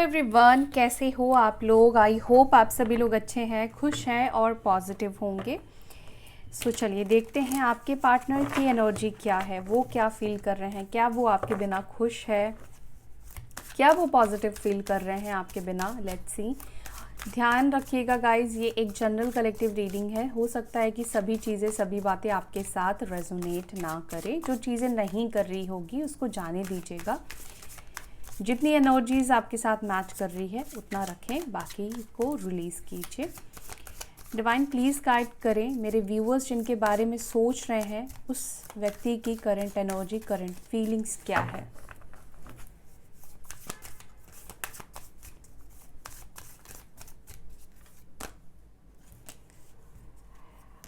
Everyone, कैसे हो आप लोग। आई होप आप सभी लोग अच्छे हैं, खुश हैं और पॉजिटिव होंगे। चलिए देखते हैं आपके पार्टनर की एनर्जी क्या है, वो क्या फील कर रहे हैं। क्या वो आपके बिना खुश है, क्या वो पॉजिटिव फील कर रहे हैं आपके बिना। Let's see. ध्यान रखिएगा गाइज, ये एक जनरल कलेक्टिव रीडिंग है। हो सकता है कि सभी चीज़ें, सभी बातें आपके साथ रेजोनेट ना करें। जो चीज़ें नहीं कर रही होगी उसको जाने दीजिएगा। जितनी एनर्जीज आपके साथ मैच कर रही है उतना रखें, बाकी को रिलीज़ कीजिए। डिवाइन प्लीज़ गाइड करें मेरे व्यूअर्स जिनके बारे में सोच रहे हैं, उस व्यक्ति की करंट एनर्जी, करंट फीलिंग्स क्या है।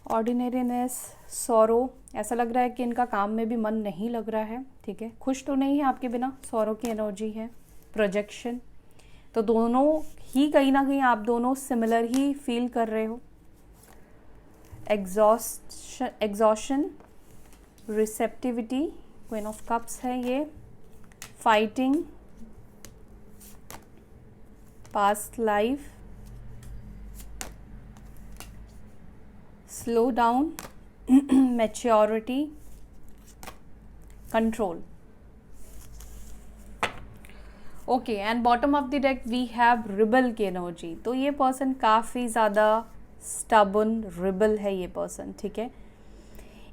ऑर्डिनरीनेस, सॉरो, ऐसा लग रहा है कि इनका काम में भी मन नहीं लग रहा है। ठीक है, खुश तो नहीं है आपके बिना। सॉरो की एनर्जी है, प्रोजेक्शन, तो दोनों ही कहीं ना कहीं आप दोनों सिमिलर ही फील कर रहे हो। Exhaustion, receptivity, queen of cups है ये। Fighting, past life, slow down, maturity, control. Okay, and bottom of the deck we have rebel की एनर्जी। तो ये पर्सन काफ़ी ज़्यादा स्टबन रिबल है ये पर्सन। ठीक है,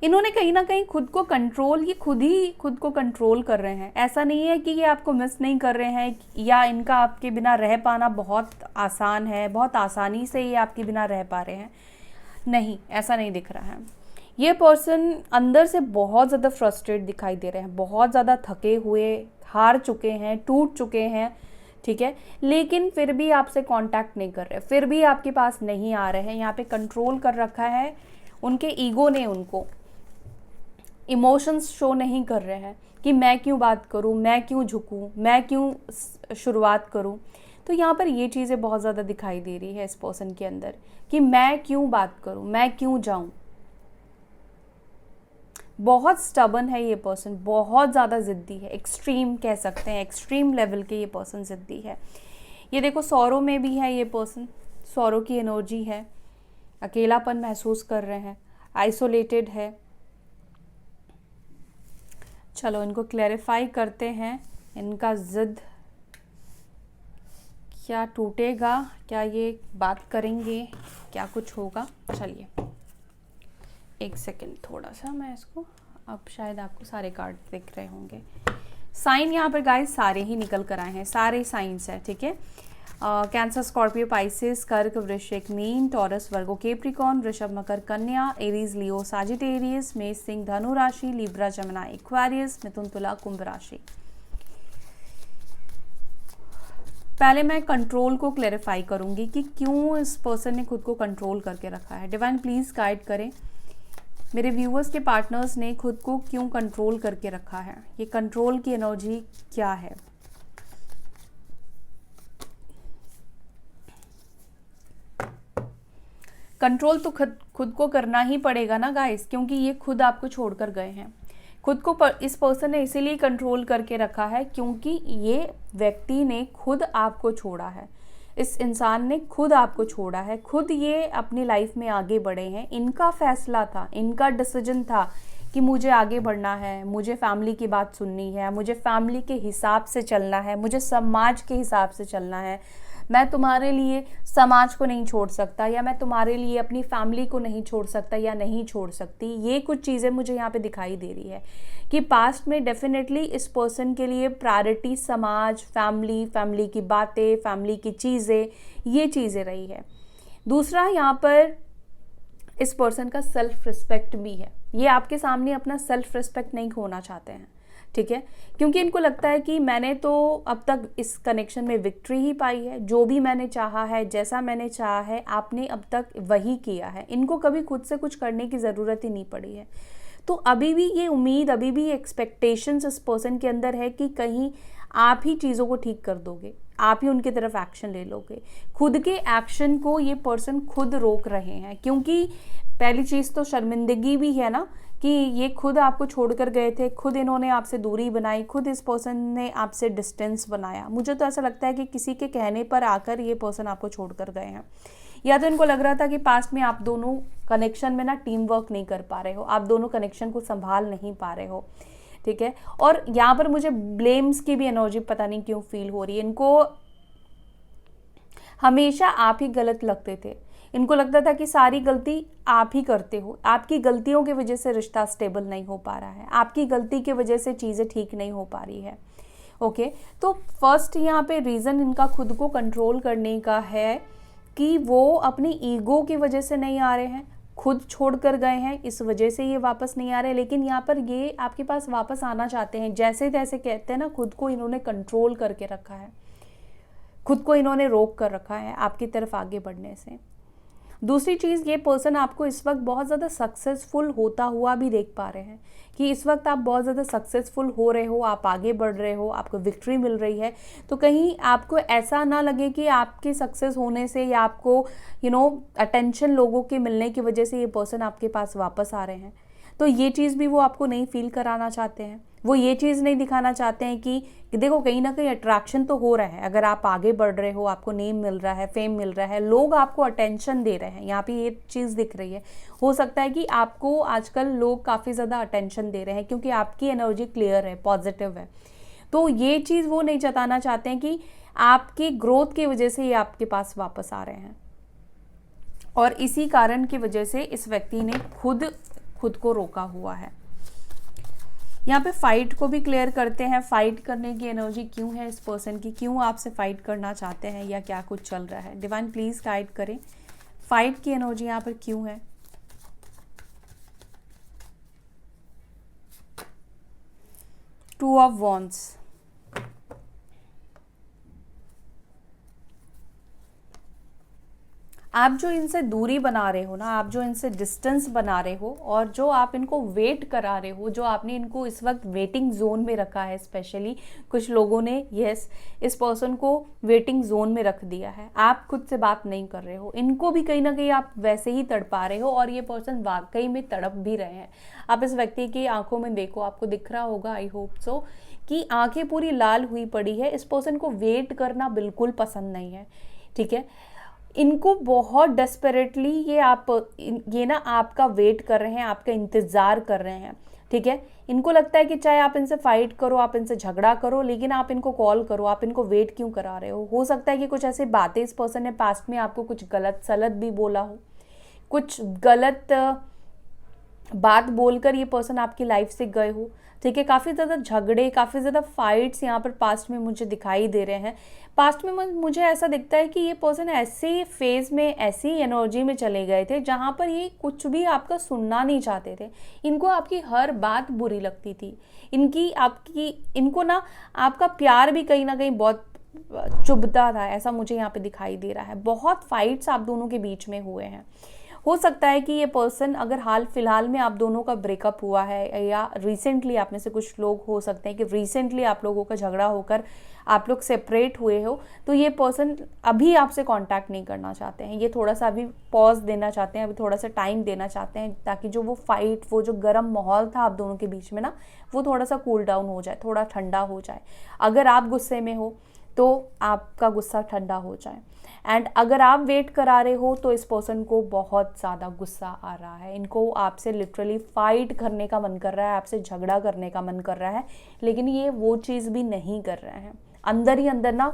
इन्होंने कहीं ना कहीं खुद को कंट्रोल, ये खुद ही खुद को कंट्रोल कर रहे हैं। ऐसा नहीं है कि ये आपको मिस नहीं कर रहे हैं या इनका आपके बिना रह पाना बहुत आसान है, बहुत आसानी से ये आपके बिना रह पा रहे हैं। नहीं, ऐसा नहीं दिख रहा है। ये पर्सन अंदर से बहुत ज़्यादा फ्रस्ट्रेट दिखाई दे रहे हैं, बहुत ज़्यादा थके हुए, हार चुके हैं, टूट चुके हैं। ठीक है, लेकिन फिर भी आपसे कांटेक्ट नहीं कर रहे, फिर भी आपके पास नहीं आ रहे हैं। यहाँ पे कंट्रोल कर रखा है उनके ईगो ने, उनको इमोशंस शो नहीं कर रहे हैं कि मैं क्यों बात करूँ, मैं क्यों झुकूँ, मैं क्यों शुरुआत करूँ। तो यहाँ पर ये चीज़ें बहुत ज़्यादा दिखाई दे रही है इस पर्सन के अंदर कि मैं क्यों बात करूँ, मैं क्यों जाऊँ। बहुत स्टबन है ये पर्सन, बहुत ज़्यादा ज़िद्दी है, एक्सट्रीम कह सकते हैं, एक्सट्रीम लेवल के ये पर्सन ज़िद्दी है। ये देखो सौरों में भी है ये पर्सन, सौरों की एनर्जी है, अकेलापन महसूस कर रहे हैं, आइसोलेटेड है। चलो इनको क्लैरिफाई करते हैं, इनका ज़िद क्या टूटेगा, क्या ये बात करेंगे, क्या कुछ होगा। चलिए एक सेकेंड, थोड़ा सा मैं इसको, अब शायद आपको सारे कार्ड दिख रहे होंगे। साइन यहाँ पर गाइस सारे ही निकल कर आए हैं, सारे साइंस हैं। ठीक है, कैंसर, स्कॉर्पियो, पाइसेस, कर्क, वृश्चिक, मीन, टॉरस, वर्गो, केप्रिकॉन, वृषभ, मकर, कन्या, एरीज, लियो, साजिटेरियस, मेष, सिंह, धनु राशि, लिब्रा, जमुना, एक्वारियस, मिथुन, तुला, कुंभ राशि। पहले मैं कंट्रोल को क्लैरिफाई करूंगी कि क्यों इस पर्सन ने खुद को कंट्रोल करके रखा है। डिवाइन प्लीज गाइड करें मेरे व्यूअर्स के पार्टनर्स ने खुद को क्यों कंट्रोल करके रखा है। ये कंट्रोल की एनर्जी क्या है। कंट्रोल तो खुद को करना ही पड़ेगा ना गाइस, क्योंकि ये खुद आपको छोड़कर गए हैं। खुद को इस पर्सन ने इसीलिए कंट्रोल करके रखा है क्योंकि ये व्यक्ति ने खुद आपको छोड़ा है, इस इंसान ने खुद आपको छोड़ा है, खुद ये अपनी लाइफ में आगे बढ़े हैं। इनका फैसला था, इनका डिसीजन था कि मुझे आगे बढ़ना है, मुझे फैमिली की बात सुननी है, मुझे फैमिली के हिसाब से चलना है, मुझे समाज के हिसाब से चलना है। मैं तुम्हारे लिए समाज को नहीं छोड़ सकता, या मैं तुम्हारे लिए अपनी फैमिली को नहीं छोड़ सकता या नहीं छोड़ सकती। ये कुछ चीज़ें मुझे यहाँ पे दिखाई दे रही है कि पास्ट में डेफिनेटली इस पर्सन के लिए प्रायोरिटी समाज, फैमिली की बातें, फैमिली की चीज़ें, ये चीज़ें रही है। दूसरा, यहाँ पर इस पर्सन का सेल्फ रिस्पेक्ट भी है। ये आपके सामने अपना सेल्फ रिस्पेक्ट नहीं खोना चाहते हैं। ठीक है, क्योंकि इनको लगता है कि मैंने तो अब तक इस कनेक्शन में विक्ट्री ही पाई है, जो भी मैंने चाहा है, जैसा मैंने चाहा है, आपने अब तक वही किया है। इनको कभी खुद से कुछ करने की ज़रूरत ही नहीं पड़ी है। तो अभी भी ये उम्मीद, अभी भी एक्सपेक्टेशंस इस पर्सन के अंदर है कि कहीं आप ही चीज़ों को ठीक कर दोगे, आप ही उनकी तरफ एक्शन ले लोगे। खुद के एक्शन को ये पर्सन खुद रोक रहे हैं, क्योंकि पहली चीज़ तो शर्मिंदगी भी है ना कि ये खुद आपको छोड़कर गए थे, खुद इन्होंने आपसे दूरी बनाई, खुद इस पर्सन ने आपसे डिस्टेंस बनाया। मुझे तो ऐसा लगता है कि किसी के कहने पर आकर ये पर्सन आपको छोड़कर गए हैं, या तो इनको लग रहा था कि पास्ट में आप दोनों कनेक्शन में ना टीम वर्क नहीं कर पा रहे हो, आप दोनों कनेक्शन को संभाल नहीं पा रहे हो, ठीक है। और यहाँ पर मुझे ब्लेम्स की भी एनर्जी पता नहीं क्यों फील हो रही है। इनको हमेशा आप ही गलत लगते थे, इनको लगता था कि सारी गलती आप ही करते हो, आपकी गलतियों की वजह से रिश्ता स्टेबल नहीं हो पा रहा है, आपकी गलती की वजह से चीज़ें ठीक नहीं हो पा रही है। ओके, तो फर्स्ट यहाँ पे रीज़न इनका खुद को कंट्रोल करने का है कि वो अपनी ईगो की वजह से नहीं आ रहे हैं, खुद छोड़ कर गए हैं, इस वजह से ये वापस नहीं आ रहे। लेकिन यहाँ पर ये आपके पास वापस आना चाहते हैं, जैसे तैसे कहते हैं ना, खुद को इन्होंने कंट्रोल करके रखा है, खुद को इन्होंने रोक कर रखा है आपकी तरफ आगे बढ़ने से। दूसरी चीज़, ये पर्सन आपको इस वक्त बहुत ज़्यादा सक्सेसफुल होता हुआ भी देख पा रहे हैं कि इस वक्त आप बहुत ज़्यादा सक्सेसफुल हो रहे हो, आप आगे बढ़ रहे हो, आपको विक्ट्री मिल रही है। तो कहीं आपको ऐसा ना लगे कि आपके सक्सेस होने से या आपको अटेंशन लोगों के मिलने की वजह से ये पर्सन आपके पास वापस आ रहे हैं। तो ये चीज़ भी वो आपको नहीं फील कराना चाहते हैं, वो ये चीज़ नहीं दिखाना चाहते हैं कि देखो कहीं ना कहीं अट्रैक्शन तो हो रहा है, अगर आप आगे बढ़ रहे हो, आपको नेम मिल रहा है, फेम मिल रहा है, लोग आपको अटेंशन दे रहे हैं, यहाँ पे ये चीज़ दिख रही है। हो सकता है कि आपको आजकल लोग काफ़ी ज़्यादा अटेंशन दे रहे हैं क्योंकि आपकी एनर्जी क्लियर है, पॉजिटिव है। तो ये चीज़ वो नहीं जताना चाहते हैं कि आपकी ग्रोथ की वजह से ये आपके पास वापस आ रहे हैं, और इसी कारण की वजह से इस व्यक्ति ने खुद को रोका हुआ है। यहाँ पे फाइट को भी क्लियर करते हैं, फाइट करने की एनर्जी क्यों है इस पर्सन की, क्यों आपसे फाइट करना चाहते हैं या क्या कुछ चल रहा है। डिवाइन प्लीज गाइड करें, फाइट की एनर्जी यहाँ पर क्यों है। टू ऑफ वॉन्ड्स, आप जो इनसे दूरी बना रहे हो ना, आप जो इनसे डिस्टेंस बना रहे हो और जो आप इनको वेट करा रहे हो, जो आपने इनको इस वक्त वेटिंग जोन में रखा है, स्पेशली कुछ लोगों ने इस पर्सन को वेटिंग जोन में रख दिया है। आप खुद से बात नहीं कर रहे हो, इनको भी कहीं ना कहीं आप वैसे ही तड़पा रहे हो और ये पर्सन वाकई में तड़प भी रहे हैं। आप इस व्यक्ति की आंखों में देखो, आपको दिख रहा होगा, आई होप सो, कि आंखें पूरी लाल हुई पड़ी है। इस पर्सन को वेट करना बिल्कुल पसंद नहीं है, ठीक है। इनको बहुत डेस्परेटली ये ना आपका वेट कर रहे हैं, आपका इंतज़ार कर रहे हैं, ठीक है। इनको लगता है कि चाहे आप इनसे फाइट करो, आप इनसे झगड़ा करो, लेकिन आप इनको कॉल करो, आप इनको वेट क्यों करा रहे हो सकता है कि कुछ ऐसी बातें इस पर्सन ने पास्ट में आपको कुछ गलत सलत भी बोला हो, कुछ गलत बात बोलकर ये पर्सन आपकी लाइफ से गए हो, ठीक है। काफ़ी ज़्यादा झगड़े, काफ़ी ज़्यादा फाइट्स यहाँ पर पास्ट में मुझे दिखाई दे रहे हैं। पास्ट में मुझे ऐसा दिखता है कि ये पर्सन ऐसे फेज में, ऐसी एनर्जी में चले गए थे जहाँ पर ये कुछ भी आपका सुनना नहीं चाहते थे। इनको आपकी हर बात बुरी लगती थी, इनको ना आपका प्यार भी कहीं ना कहीं बहुत चुभता था, ऐसा मुझे यहाँ पे दिखाई दे रहा है। बहुत फाइट्स आप दोनों के बीच में हुए हैं। हो सकता है कि ये पर्सन, अगर हाल फिलहाल में आप दोनों का ब्रेकअप हुआ है, या रिसेंटली, आप में से कुछ लोग हो सकते हैं कि रिसेंटली आप लोगों का झगड़ा होकर आप लोग सेपरेट हुए हो, तो ये पर्सन अभी आपसे कांटेक्ट नहीं करना चाहते हैं। ये थोड़ा सा अभी पॉज देना चाहते हैं, अभी थोड़ा सा टाइम देना चाहते हैं, ताकि जो वो फाइट, वो जो गर्म माहौल था आप दोनों के बीच में ना, वो थोड़ा सा कूल डाउन हो जाए, थोड़ा ठंडा हो जाए। अगर आप गुस्से में हो तो आपका गुस्सा ठंडा हो जाए, एंड अगर आप वेट करा रहे हो तो इस पर्सन को बहुत ज़्यादा गुस्सा आ रहा है। इनको आपसे लिटरली फाइट करने का मन कर रहा है, आपसे झगड़ा करने का मन कर रहा है, लेकिन ये वो चीज़ भी नहीं कर रहे हैं। अंदर ही अंदर ना,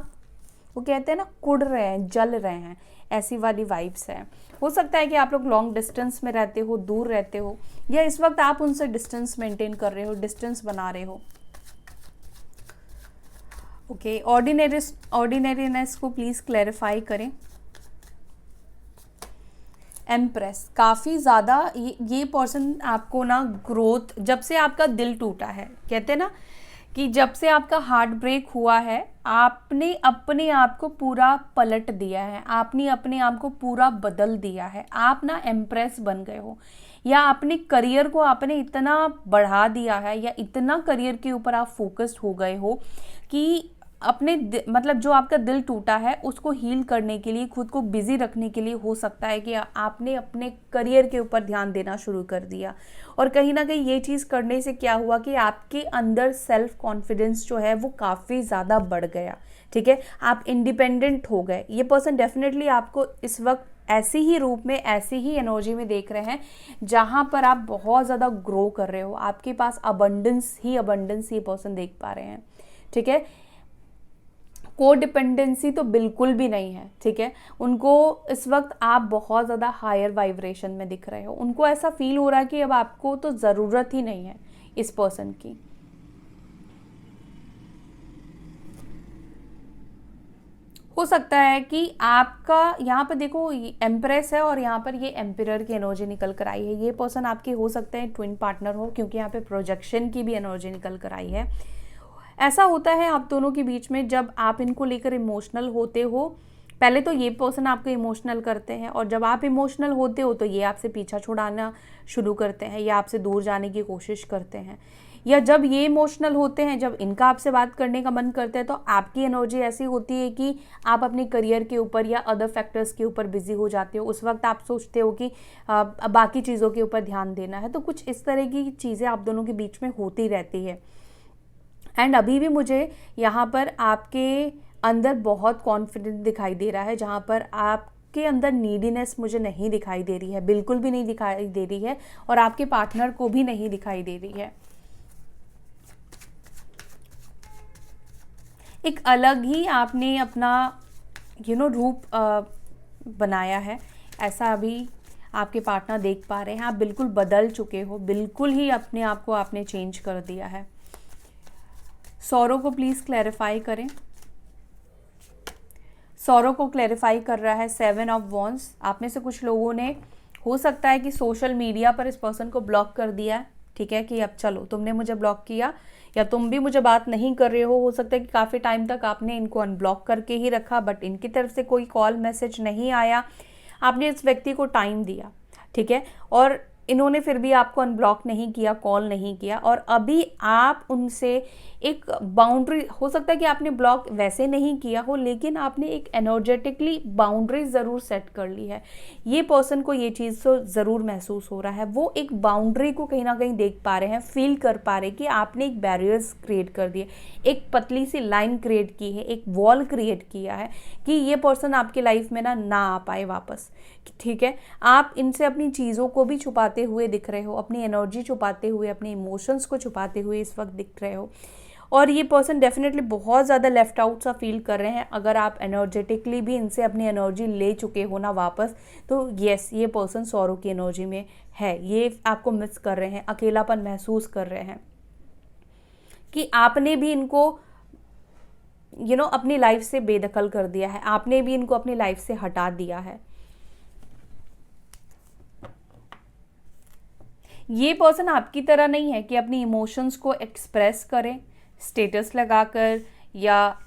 वो कहते हैं ना, कुड़ रहे हैं, जल रहे हैं, ऐसी वाली वाइब्स है। हो सकता है कि आप लोग लॉन्ग डिस्टेंस में रहते हो, दूर रहते हो, या इस वक्त आप उनसे डिस्टेंस मेंटेन कर रहे हो, डिस्टेंस बना रहे हो। ओके, ऑर्डिनरीनेस को प्लीज क्लैरिफाई करें। एम्प्रेस, काफ़ी ज़्यादा ये पर्सन आपको ना ग्रोथ, जब से आपका दिल टूटा है, कहते हैं ना कि जब से आपका हार्ट ब्रेक हुआ है, आपने अपने आप को पूरा पलट दिया है, आपने अपने आप को पूरा बदल दिया है। आप ना एम्प्रेस बन गए हो, या अपने करियर को आपने इतना बढ़ा दिया है, या इतना करियर के ऊपर आप फोकस्ड हो गए हो कि मतलब जो आपका दिल टूटा है उसको हील करने के लिए, खुद को बिजी रखने के लिए हो सकता है कि आपने अपने करियर के ऊपर ध्यान देना शुरू कर दिया। और कहीं ना कहीं ये चीज़ करने से क्या हुआ कि आपके अंदर सेल्फ कॉन्फिडेंस जो है वो काफ़ी ज़्यादा बढ़ गया। ठीक है, आप इंडिपेंडेंट हो गए। ये पर्सन डेफिनेटली आपको इस वक्त ऐसी ही रूप में, ऐसी ही एनर्जी में देख रहे हैं जहां पर आप बहुत ज़्यादा ग्रो कर रहे हो, आपके पास अबंडेंस ही अबंडेंस ये पर्सन देख पा रहे हैं। ठीक है, को डिपेंडेंसी तो बिल्कुल भी नहीं है। ठीक है, उनको इस वक्त आप बहुत ज़्यादा हायर वाइब्रेशन में दिख रहे हो। उनको ऐसा फील हो रहा है कि अब आपको तो ज़रूरत ही नहीं है इस पर्सन की। हो सकता है कि आपका यहाँ पर देखो एम्प्रेस है और यहाँ पर ये एम्पिरर की एनर्जी निकल कर आई है। ये पर्सन आपके हो सकते हैं ट्विन पार्टनर हो, क्योंकि यहाँ पे प्रोजेक्शन की भी एनर्जी निकल कर आई है। ऐसा होता है आप दोनों के बीच में, जब आप इनको लेकर इमोशनल होते हो, पहले तो ये पर्सन आपको इमोशनल करते हैं, और जब आप इमोशनल होते हो तो ये आपसे पीछा छुड़ाना शुरू करते हैं या आपसे दूर जाने की कोशिश करते हैं। या जब ये इमोशनल होते हैं, जब इनका आपसे बात करने का मन करता है, तो आपकी एनर्जी ऐसी होती है कि आप अपने करियर के ऊपर या अदर फैक्टर्स के ऊपर बिजी हो जाते हो। उस वक्त आप सोचते हो कि बाकी चीज़ों के ऊपर ध्यान देना है। तो कुछ इस तरह की चीज़ें आप दोनों के बीच में होती रहती है। एंड अभी भी मुझे यहाँ पर आपके अंदर बहुत कॉन्फिडेंस दिखाई दे रहा है, जहाँ पर आपके अंदर नीडीनेस मुझे नहीं दिखाई दे रही है, बिल्कुल भी नहीं दिखाई दे रही है, और आपके पार्टनर को भी नहीं दिखाई दे रही है। एक अलग ही आपने अपना रूप बनाया है, ऐसा अभी आपके पार्टनर देख पा रहे हैं। आप बिल्कुल बदल चुके हो, बिल्कुल ही अपने आप को आपने चेंज कर दिया है। सौरव को प्लीज क्लैरिफाई करें। सौरव को क्लैरिफाई कर रहा है 7 ऑफ वॉन्ड्स। आप में से कुछ लोगों ने हो सकता है कि सोशल मीडिया पर इस पर्सन को ब्लॉक कर दिया। ठीक है, कि अब चलो तुमने मुझे ब्लॉक किया या तुम भी मुझे बात नहीं कर रहे हो सकता है कि काफ़ी टाइम तक आपने इनको अनब्लॉक करके ही रखा, बट इनकी तरफ से कोई कॉल मैसेज नहीं आया। आपने इस व्यक्ति को टाइम दिया, ठीक है, और इन्होंने फिर भी आपको अनब्लॉक नहीं किया, कॉल नहीं किया, और अभी आप उनसे एक बाउंड्री, हो सकता है कि आपने ब्लॉक वैसे नहीं किया हो, लेकिन आपने एक एनर्जेटिकली बाउंड्री ज़रूर सेट कर ली है। ये पर्सन को ये चीज़ तो ज़रूर महसूस हो रहा है, वो एक बाउंड्री को कहीं ना कहीं देख पा रहे हैं, फील कर पा रहे हैं कि आपने एक बैरियर्स क्रिएट कर दिए, एक पतली सी लाइन क्रिएट की है, एक वॉल क्रिएट किया है कि ये पर्सन आपकी लाइफ में ना आ पाए वापस। ठीक है, आप इनसे अपनी चीज़ों को भी छुपाते हुए दिख रहे हो, अपनी एनर्जी छुपाते हुए, अपने इमोशंस को छुपाते हुए इस वक्त दिख रहे हो, और ये पर्सन डेफिनेटली बहुत ज़्यादा लेफ्ट आउट सा फील कर रहे हैं। अगर आप एनर्जेटिकली भी इनसे अपनी एनर्जी ले चुके हो ना वापस, तो यस, ये पर्सन सौरव की एनर्जी में है, ये आपको मिस कर रहे हैं, अकेलापन महसूस कर रहे हैं कि आपने भी इनको अपनी लाइफ से बेदखल कर दिया है, आपने भी इनको अपनी लाइफ से हटा दिया है। ये पर्सन आपकी तरह नहीं है कि अपनी इमोशंस को एक्सप्रेस करें स्टेटस लगाकर या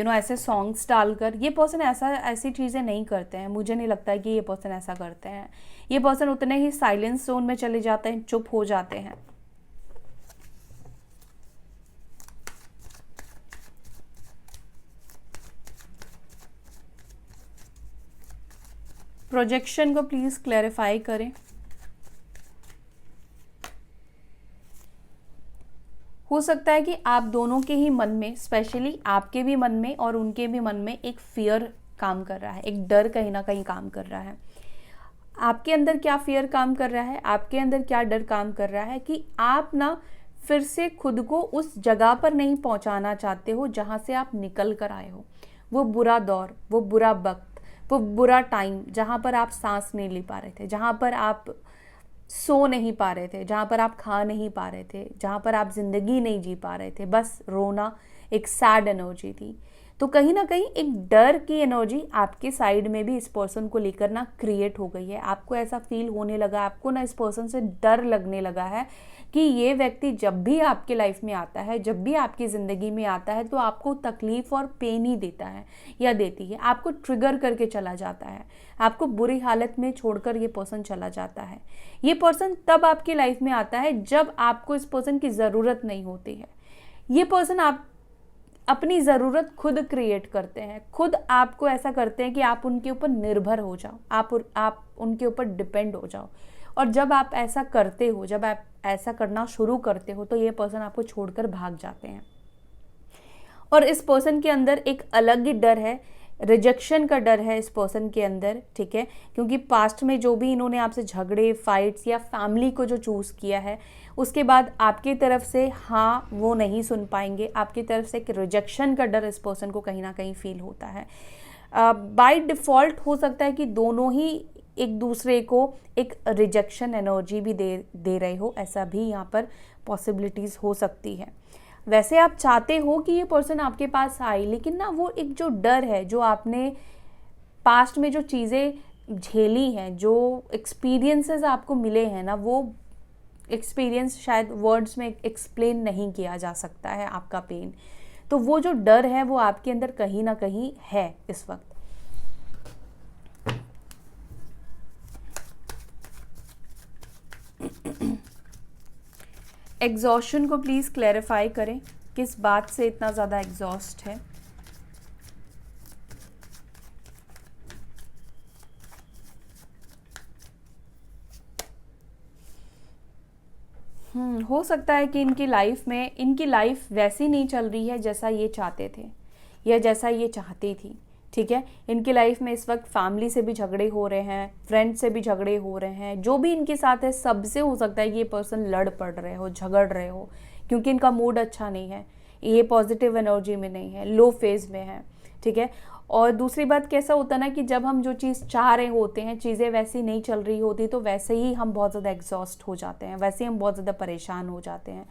ऐसे सॉन्ग्स डालकर। ये पर्सन ऐसी चीज़ें नहीं करते हैं, मुझे नहीं लगता है कि ये पर्सन ऐसा करते हैं। ये पर्सन उतने ही साइलेंस जोन में चले जाते हैं, चुप हो जाते हैं। प्रोजेक्शन को प्लीज क्लैरिफाई करें। हो सकता है कि आप दोनों के ही मन में, स्पेशली आपके भी मन में और उनके भी मन में एक फियर काम कर रहा है, एक डर कहीं ना कहीं काम कर रहा है। आपके अंदर क्या फियर काम कर रहा है, आपके अंदर क्या डर काम कर रहा है कि आप ना फिर से खुद को उस जगह पर नहीं पहुंचाना चाहते हो जहां से आप निकल कर आए हो। वो बुरा दौर, वो बुरा वक्त, वो बुरा टाइम जहां पर आप सांस नहीं ले पा रहे थे, जहां पर आप सो नहीं पा रहे थे, जहाँ पर आप खा नहीं पा रहे थे, जहाँ पर आप जिंदगी नहीं जी पा रहे थे, बस रोना, एक सैड एनर्जी थी। तो कहीं ना कहीं एक डर की एनर्जी आपके साइड में भी इस पर्सन को लेकर ना क्रिएट हो गई है। आपको ऐसा फील होने लगा, आपको ना इस पर्सन से डर लगने लगा है कि ये व्यक्ति जब भी आपके लाइफ में आता है, जब भी आपकी ज़िंदगी में आता है, तो आपको तकलीफ़ और पेन ही देता है या देती है, आपको ट्रिगर करके चला जाता है, आपको बुरी हालत में छोड़कर ये पर्सन चला जाता है। ये पर्सन तब आपकी लाइफ में आता है जब आपको इस पर्सन की ज़रूरत नहीं होती है। ये पर्सन अपनी ज़रूरत खुद क्रिएट करते हैं, खुद आपको ऐसा करते हैं कि आप उनके ऊपर निर्भर हो जाओ, आप उनके ऊपर डिपेंड हो जाओ। और जब आप ऐसा करते हो, जब आप ऐसा करना शुरू करते हो, तो ये पर्सन आपको छोड़कर भाग जाते हैं। और इस पर्सन के अंदर एक अलग ही डर है, रिजेक्शन का डर है इस पर्सन के अंदर, ठीक है, क्योंकि पास्ट में जो भी इन्होंने आपसे झगड़े, फाइट्स या फैमिली को जो चूज़ किया है, उसके बाद आपकी तरफ से हाँ वो नहीं सुन पाएंगे, आपकी तरफ से एक रिजेक्शन का डर इस पर्सन को कहीं ना कहीं फील होता है। बाय डिफ़ॉल्ट हो सकता है कि दोनों ही एक दूसरे को एक रिजेक्शन एनर्जी भी दे रहे हो, ऐसा भी यहाँ पर पॉसिबिलिटीज़ हो सकती है। वैसे आप चाहते हो कि ये पर्सन आपके पास आए, लेकिन ना वो एक जो डर है, जो आपने पास्ट में जो चीज़ें झेली हैं, जो एक्सपीरियंसेस आपको मिले हैं ना, वो एक्सपीरियंस शायद वर्ड्स में एक्सप्लेन नहीं किया जा सकता है आपका पेन। तो वो जो डर है वो आपके अंदर कहीं ना कहीं है इस वक्त। एग्जॉस्शन को प्लीज़ क्लैरिफाई करें, किस बात से इतना ज़्यादा एग्जॉस्ट है। हो सकता है कि इनकी लाइफ वैसी नहीं चल रही है जैसा ये चाहते थे या जैसा ये चाहती थी, ठीक है। इनकी लाइफ में इस वक्त फैमिली से भी झगड़े हो रहे हैं, फ्रेंड से भी झगड़े हो रहे हैं, जो भी इनके साथ है सबसे हो सकता है कि ये पर्सन लड़ पड़ रहे हो, झगड़ रहे हो, क्योंकि इनका मूड अच्छा नहीं है, ये पॉजिटिव एनर्जी में नहीं है, लो फेज में है, ठीक है। और दूसरी बात कैसा होता है ना कि जब हम जो चीज़ चाह रहे होते हैं, चीज़ें वैसी नहीं चल रही होती, तो वैसे ही हम बहुत ज़्यादा एग्जॉस्ट हो जाते हैं, वैसे ही हम बहुत ज़्यादा परेशान हो जाते हैं।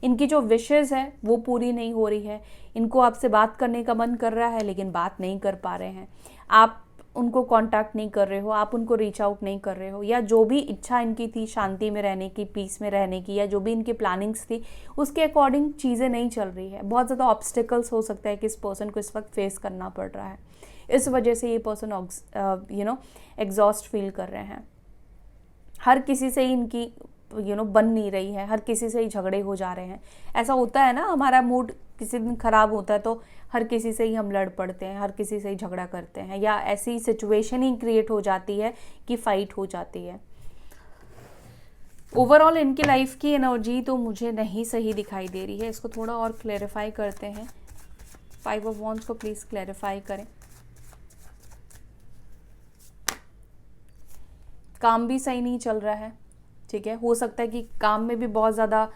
इनकी जो विशेज़ है वो पूरी नहीं हो रही है, इनको आपसे बात करने का मन कर रहा है लेकिन बात नहीं कर पा रहे हैं, आप उनको कांटेक्ट नहीं कर रहे हो, आप उनको रीच आउट नहीं कर रहे हो, या जो भी इच्छा इनकी थी शांति में रहने की, पीस में रहने की, या जो भी इनकी प्लानिंग्स थी उसके अकॉर्डिंग चीज़ें नहीं चल रही है। बहुत ज़्यादा ऑब्स्टिकल्स हो सकता है कि इस पर्सन को इस वक्त फेस करना पड़ रहा है, इस वजह से ये पर्सन एग्जॉस्ट फील कर रहे हैं। हर किसी से ही इनकी बन नहीं रही है, हर किसी से ही झगड़े हो जा रहे हैं। ऐसा होता है ना, हमारा मूड किसी दिन ख़राब होता है तो हर किसी से ही हम लड़ पड़ते हैं, हर किसी से ही झगड़ा करते हैं, या ऐसी सिचुएशन ही क्रिएट हो जाती है कि फाइट हो जाती है। ओवरऑल इनकी लाइफ की एनर्जी तो मुझे नहीं सही दिखाई दे रही है, इसको थोड़ा और क्लैरिफाई करते हैं। 5 ऑफ वॉन्ड्स को प्लीज़ क्लैरिफाई करें। काम भी सही नहीं चल रहा है, ठीक है। हो सकता है कि काम में भी बहुत ज़्यादा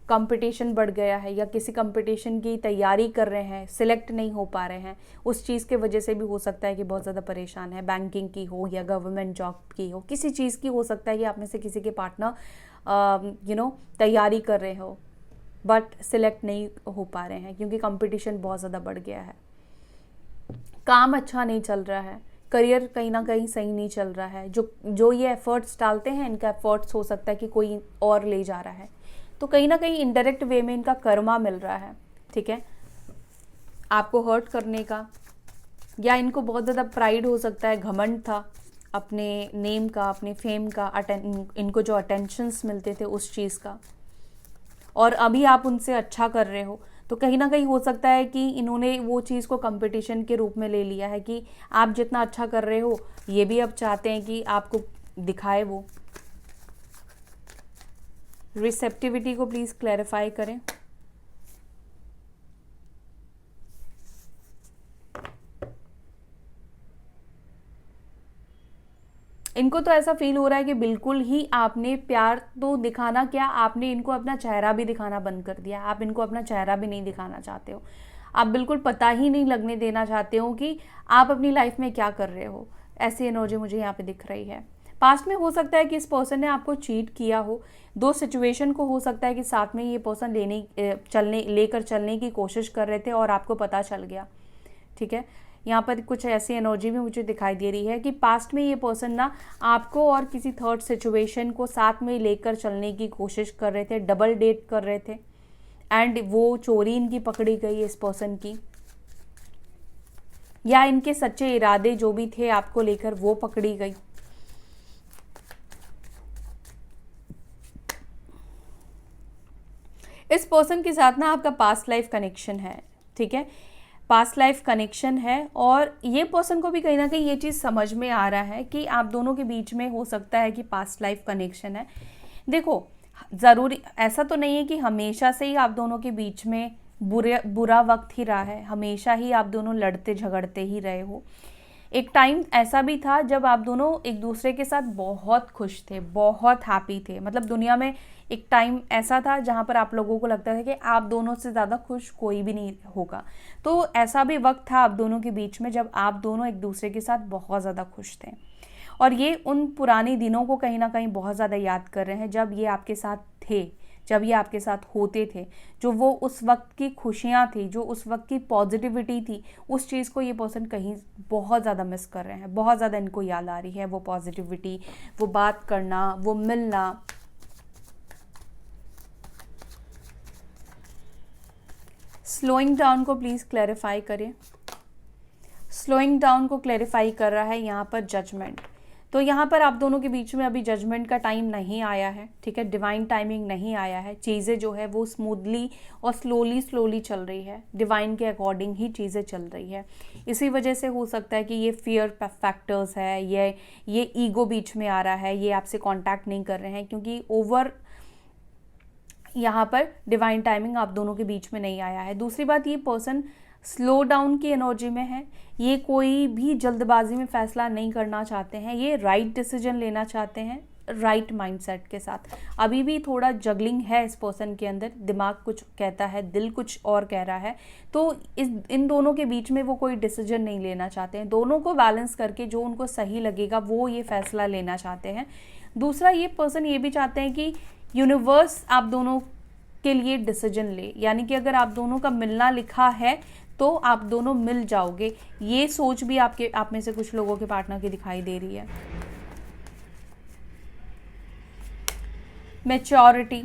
कंपटीशन बढ़ गया है, या किसी कंपटीशन की तैयारी कर रहे हैं, सिलेक्ट नहीं हो पा रहे हैं, उस चीज़ के वजह से भी हो सकता है कि बहुत ज़्यादा परेशान है। बैंकिंग की हो या गवर्नमेंट जॉब की हो, किसी चीज़ की हो सकता है कि आप में से किसी के पार्टनर तैयारी कर रहे हो बट सिलेक्ट नहीं हो पा रहे हैं, क्योंकि कंपटीशन बहुत ज़्यादा बढ़ गया है। काम अच्छा नहीं चल रहा है, करियर कहीं ना कहीं सही नहीं चल रहा है। जो ये एफर्ट्स डालते हैं, इनका एफर्ट्स हो सकता है कि कोई और ले जा रहा है, तो कहीं ना कहीं इनडायरेक्ट वे में इनका कर्मा मिल रहा है, ठीक है, आपको हर्ट करने का। या इनको बहुत ज़्यादा प्राइड हो सकता है, घमंड था अपने नेम का, अपने फेम का, इनको जो अटेंशंस मिलते थे उस चीज़ का, और अभी आप उनसे अच्छा कर रहे हो, तो कहीं ना कहीं हो सकता है कि इन्होंने वो चीज़ को कंपटीशन के रूप में ले लिया है कि आप जितना अच्छा कर रहे हो ये भी अब चाहते हैं कि आपको दिखाए वो। रिसेप्टिविटी को प्लीज़ क्लैरिफाई करें। इनको तो ऐसा फील हो रहा है कि बिल्कुल ही आपने प्यार तो दिखाना क्या, आपने इनको अपना चेहरा भी दिखाना बंद कर दिया। आप इनको अपना चेहरा भी नहीं दिखाना चाहते हो, आप बिल्कुल पता ही नहीं लगने देना चाहते हो कि आप अपनी लाइफ में क्या कर रहे हो। ऐसी एनर्जी मुझे यहाँ पे दिख रही है। पास्ट में हो सकता है कि इस पर्सन ने आपको चीट किया हो, दो सिचुएशन को हो सकता है कि साथ में ये पर्सन लेकर चलने की कोशिश कर रहे थे और आपको पता चल गया, ठीक है। यहाँ पर कुछ ऐसी एनर्जी भी मुझे दिखाई दे रही है कि पास्ट में ये पर्सन ना आपको और किसी थर्ड सिचुएशन को साथ में लेकर चलने की कोशिश कर रहे थे, डबल डेट कर रहे थे, एंड वो चोरी इनकी पकड़ी गई इस पर्सन की, या इनके सच्चे इरादे जो भी थे आपको लेकर वो पकड़ी गई। इस पर्सन के साथ ना आपका पास्ट लाइफ कनेक्शन है, ठीक है, पास्ट लाइफ कनेक्शन है। और ये पर्सन को भी कहीं ना कहीं ये चीज़ समझ में आ रहा है कि आप दोनों के बीच में हो सकता है कि पास्ट लाइफ कनेक्शन है। देखो, ज़रूरी ऐसा तो नहीं है कि हमेशा से ही आप दोनों के बीच में बुरा वक्त ही रहा है, हमेशा ही आप दोनों लड़ते झगड़ते ही रहे हो। एक टाइम ऐसा भी था जब आप दोनों एक दूसरे के साथ बहुत खुश थे, बहुत हैप्पी थे। मतलब दुनिया में एक टाइम ऐसा था जहाँ पर आप लोगों को लगता था कि आप दोनों से ज़्यादा खुश कोई भी नहीं होगा। तो ऐसा भी वक्त था आप दोनों के बीच में जब आप दोनों एक दूसरे के साथ बहुत ज़्यादा खुश थे। और ये उन पुराने दिनों को कहीं ना कहीं बहुत ज़्यादा याद कर रहे हैं जब ये आपके साथ थे, जब ये आपके साथ होते थे। जो वो उस वक्त की खुशियाँ थी, जो उस वक्त की पॉजिटिविटी थी, उस चीज़ को ये पर्सन कहीं बहुत ज़्यादा मिस कर रहे हैं। बहुत ज़्यादा इनको याद आ रही है वो पॉजिटिविटी, वो बात करना, वो मिलना। स्लोइंग डाउन को प्लीज़ क्लैरिफाई करें। स्लोइंग डाउन को क्लैरिफाई कर रहा है यहाँ पर जजमेंट। तो यहाँ पर आप दोनों के बीच में अभी जजमेंट का टाइम नहीं आया है, ठीक है, डिवाइन टाइमिंग नहीं आया है। चीज़ें जो है वो स्मूथली और स्लोली चल रही है, डिवाइन के अकॉर्डिंग ही चीज़ें चल रही है। इसी वजह से हो सकता है कि ये फियर फैक्टर्स है, ये ईगो बीच में आ रहा है, ये आपसे कांटेक्ट नहीं कर रहे हैं क्योंकि ओवर यहाँ पर डिवाइन टाइमिंग आप दोनों के बीच में नहीं आया है। दूसरी बात, ये पर्सन स्लो डाउन की एनर्जी में है। ये कोई भी जल्दबाजी में फैसला नहीं करना चाहते हैं, ये राइट डिसीजन लेना चाहते हैं राइट माइंडसेट के साथ। अभी भी थोड़ा जगलिंग है इस पर्सन के अंदर, दिमाग कुछ कहता है, दिल कुछ और कह रहा है। तो इन दोनों के बीच में वो कोई डिसीजन नहीं लेना चाहते हैं। दोनों को बैलेंस करके जो उनको सही लगेगा वो ये फैसला लेना चाहते हैं। दूसरा, ये पर्सन ये भी चाहते हैं कि यूनिवर्स आप दोनों के लिए डिसीजन ले, यानी कि अगर आप दोनों का मिलना लिखा है तो आप दोनों मिल जाओगे। ये सोच भी आप में से कुछ लोगों के पार्टनर की दिखाई दे रही है। मैच्योरिटी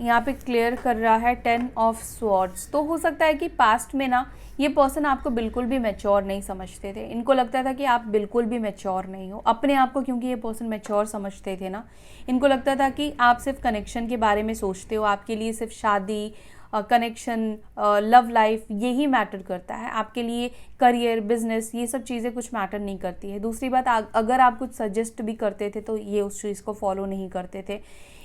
यहाँ पे क्लियर कर रहा है 10 ऑफ स्वॉर्ड्स। तो हो सकता है कि पास्ट में ना ये पर्सन आपको बिल्कुल भी मैच्योर नहीं समझते थे। इनको लगता था कि आप बिल्कुल भी मैच्योर नहीं हो अपने आप को, क्योंकि ये पर्सन मैच्योर समझते थे ना। इनको लगता था कि आप सिर्फ कनेक्शन के बारे में सोचते हो, आपके लिए सिर्फ शादी, कनेक्शन, लव लाइफ यही मैटर करता है। आपके लिए करियर, बिजनेस, ये सब चीज़ें कुछ मैटर नहीं करती है। दूसरी बात, अगर आप कुछ सजेस्ट भी करते थे तो ये उस चीज़ को फॉलो नहीं करते थे।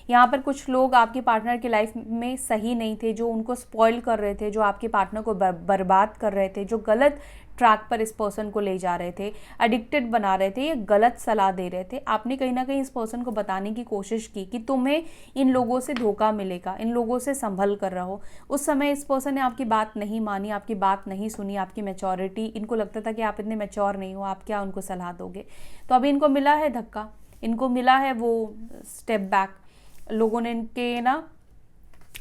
यहाँ पर कुछ लोग आपके पार्टनर की लाइफ में सही नहीं थे, जो उनको स्पॉइल कर रहे थे, जो आपके पार्टनर को बर्बाद कर रहे थे, जो गलत ट्रैक पर इस पर्सन को ले जा रहे थे, एडिक्टेड बना रहे थे, ये गलत सलाह दे रहे थे। आपने कहीं ना कहीं इस पर्सन को बताने की कोशिश की कि तुम्हें इन लोगों से धोखा मिलेगा, इन लोगों से संभल कर रहो। उस समय इस पर्सन ने आपकी बात नहीं मानी, आपकी बात नहीं सुनी, आपकी मैच्योरिटी, इनको लगता था कि आप इतने मैच्योर नहीं हो, आप क्या उनको सलाह दोगे। तो अभी इनको मिला है धक्का, इनको मिला है वो स्टेप बैक। लोगों ने इनके ना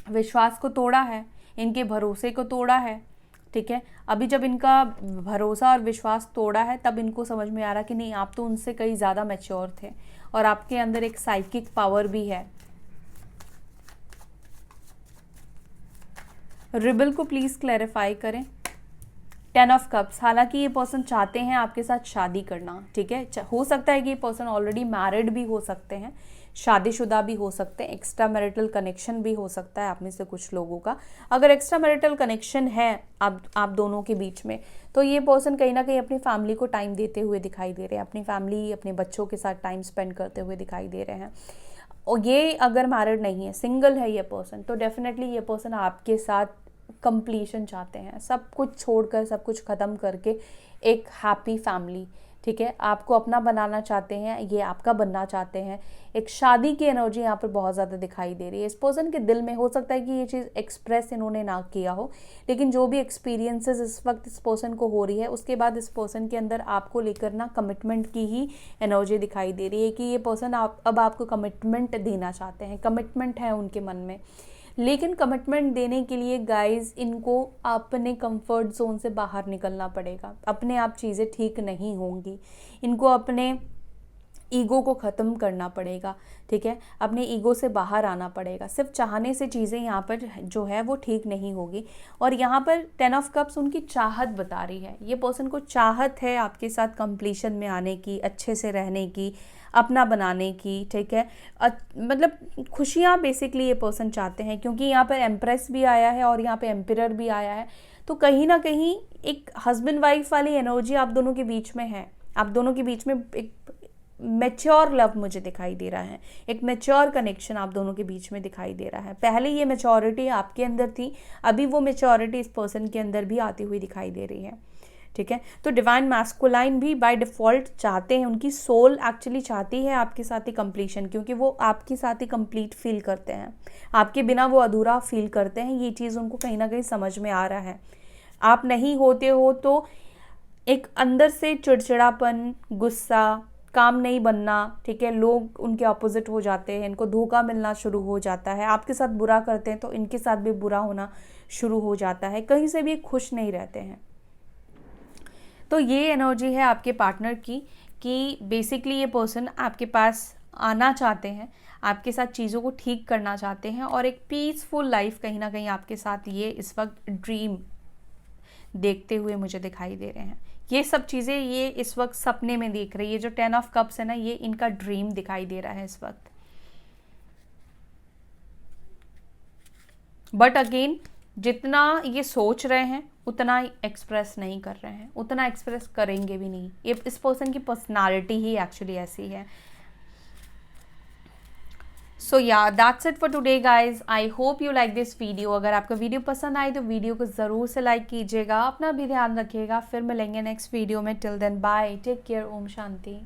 विश्वास को तोड़ा है, इनके भरोसे को तोड़ा है, ठीक है। अभी जब इनका भरोसा और विश्वास तोड़ा है तब इनको समझ में आ रहा कि नहीं, आप तो उनसे कहीं ज़्यादा मैच्योर थे और आपके अंदर एक साइकिक पावर भी है। रिबल को प्लीज़ क्लैरिफाई करें। 10 ऑफ कप्स, हालांकि ये पर्सन चाहते हैं आपके साथ शादी करना, ठीक है। हो सकता है कि ये पर्सन ऑलरेडी मैरिड भी हो सकते हैं, शादीशुदा भी हो सकते हैं, एक्स्ट्रा मैरिटल कनेक्शन भी हो सकता है आप में से कुछ लोगों का। अगर एक्स्ट्रा मैरिटल कनेक्शन है आप दोनों के बीच में, तो ये पर्सन कहीं ना कहीं अपनी फैमिली को टाइम देते हुए दिखाई दे रहे हैं, अपनी फैमिली, अपने बच्चों के साथ टाइम स्पेंड करते हुए दिखाई दे रहे हैं। और ये अगर मैरिड नहीं है, सिंगल है ये पर्सन, तो डेफिनेटली ये पर्सन आपके साथ कंप्लीशन चाहते हैं, सब कुछ छोड़कर, सब कुछ ख़त्म करके एक हैप्पी फैमिली, ठीक है, आपको अपना बनाना चाहते हैं, ये आपका बनना चाहते हैं। एक शादी की एनर्जी यहाँ पर बहुत ज़्यादा दिखाई दे रही है। इस पर्सन के दिल में हो सकता है कि ये चीज़ एक्सप्रेस इन्होंने ना किया हो, लेकिन जो भी एक्सपीरियंसेस इस वक्त इस पर्सन को हो रही है, उसके बाद इस पर्सन के अंदर आपको लेकर ना कमिटमेंट की ही एनर्जी दिखाई दे रही है कि ये पर्सन अब आपको कमिटमेंट देना चाहते हैं, कमिटमेंट है उनके मन में। लेकिन कमिटमेंट देने के लिए गाइज इनको अपने कंफर्ट जोन से बाहर निकलना पड़ेगा। अपने आप चीज़ें ठीक नहीं होंगी, इनको अपने ईगो को ख़त्म करना पड़ेगा, ठीक है, अपने ईगो से बाहर आना पड़ेगा। सिर्फ चाहने से चीज़ें यहाँ पर जो है वो ठीक नहीं होगी। और यहाँ पर 10 ऑफ कप्स उनकी चाहत बता रही है। ये पर्सन को चाहत है आपके साथ कंप्लीशन में आने की, अच्छे से रहने की, अपना बनाने की, ठीक है। मतलब खुशियाँ बेसिकली ये पर्सन चाहते हैं, क्योंकि यहाँ पर एम्प्रेस भी आया है और यहाँ पे एम्पिरर भी आया है। तो कहीं ना कहीं एक हस्बैंड वाइफ वाली एनर्जी आप दोनों के बीच में है। आप दोनों के बीच में एक मैच्योर लव मुझे दिखाई दे रहा है, एक मैच्योर कनेक्शन आप दोनों के बीच में दिखाई दे रहा है। पहले ये मैच्योरिटी आपके अंदर थी, अभी वो मैच्योरिटी इस पर्सन के अंदर भी आती हुई दिखाई दे रही है, ठीक है। तो डिवाइन मैस्कुलाइन भी बाय डिफ़ॉल्ट चाहते हैं, उनकी सोल एक्चुअली चाहती है आपके साथ ही कंप्लीशन, क्योंकि वो आपके साथ ही कंप्लीट फील करते हैं, आपके बिना वो अधूरा फील करते हैं। ये चीज़ उनको कहीं ना कहीं समझ में आ रहा है। आप नहीं होते हो तो एक अंदर से चिड़चिड़ापन, गुस्सा, काम नहीं बनना, ठीक है, लोग उनके अपोजिट हो जाते हैं, इनको धोखा मिलना शुरू हो जाता है, आपके साथ बुरा करते हैं तो इनके साथ भी बुरा होना शुरू हो जाता है, कहीं से भी खुश नहीं रहते हैं। तो ये एनर्जी है आपके पार्टनर की कि बेसिकली ये पर्सन आपके पास आना चाहते हैं, आपके साथ चीज़ों को ठीक करना चाहते हैं और एक पीसफुल लाइफ कहीं ना कहीं आपके साथ ये इस वक्त ड्रीम देखते हुए मुझे दिखाई दे रहे हैं। ये सब चीज़ें ये इस वक्त सपने में देख रही है। जो 10 ऑफ कप्स है ना, ये इनका ड्रीम दिखाई दे रहा है इस वक्त। बट अगेन जितना ये सोच रहे हैं उतना एक्सप्रेस नहीं कर रहे हैं, उतना एक्सप्रेस करेंगे भी नहीं। ये इस पर्सन की पर्सनालिटी ही एक्चुअली ऐसी है। सो या that's it for today guys. I hope you like this video. अगर आपको वीडियो पसंद आई तो वीडियो को ज़रूर से लाइक कीजिएगा, अपना भी ध्यान रखिएगा। फिर मिलेंगे नेक्स्ट वीडियो में। Till then bye, take care, Om शांति।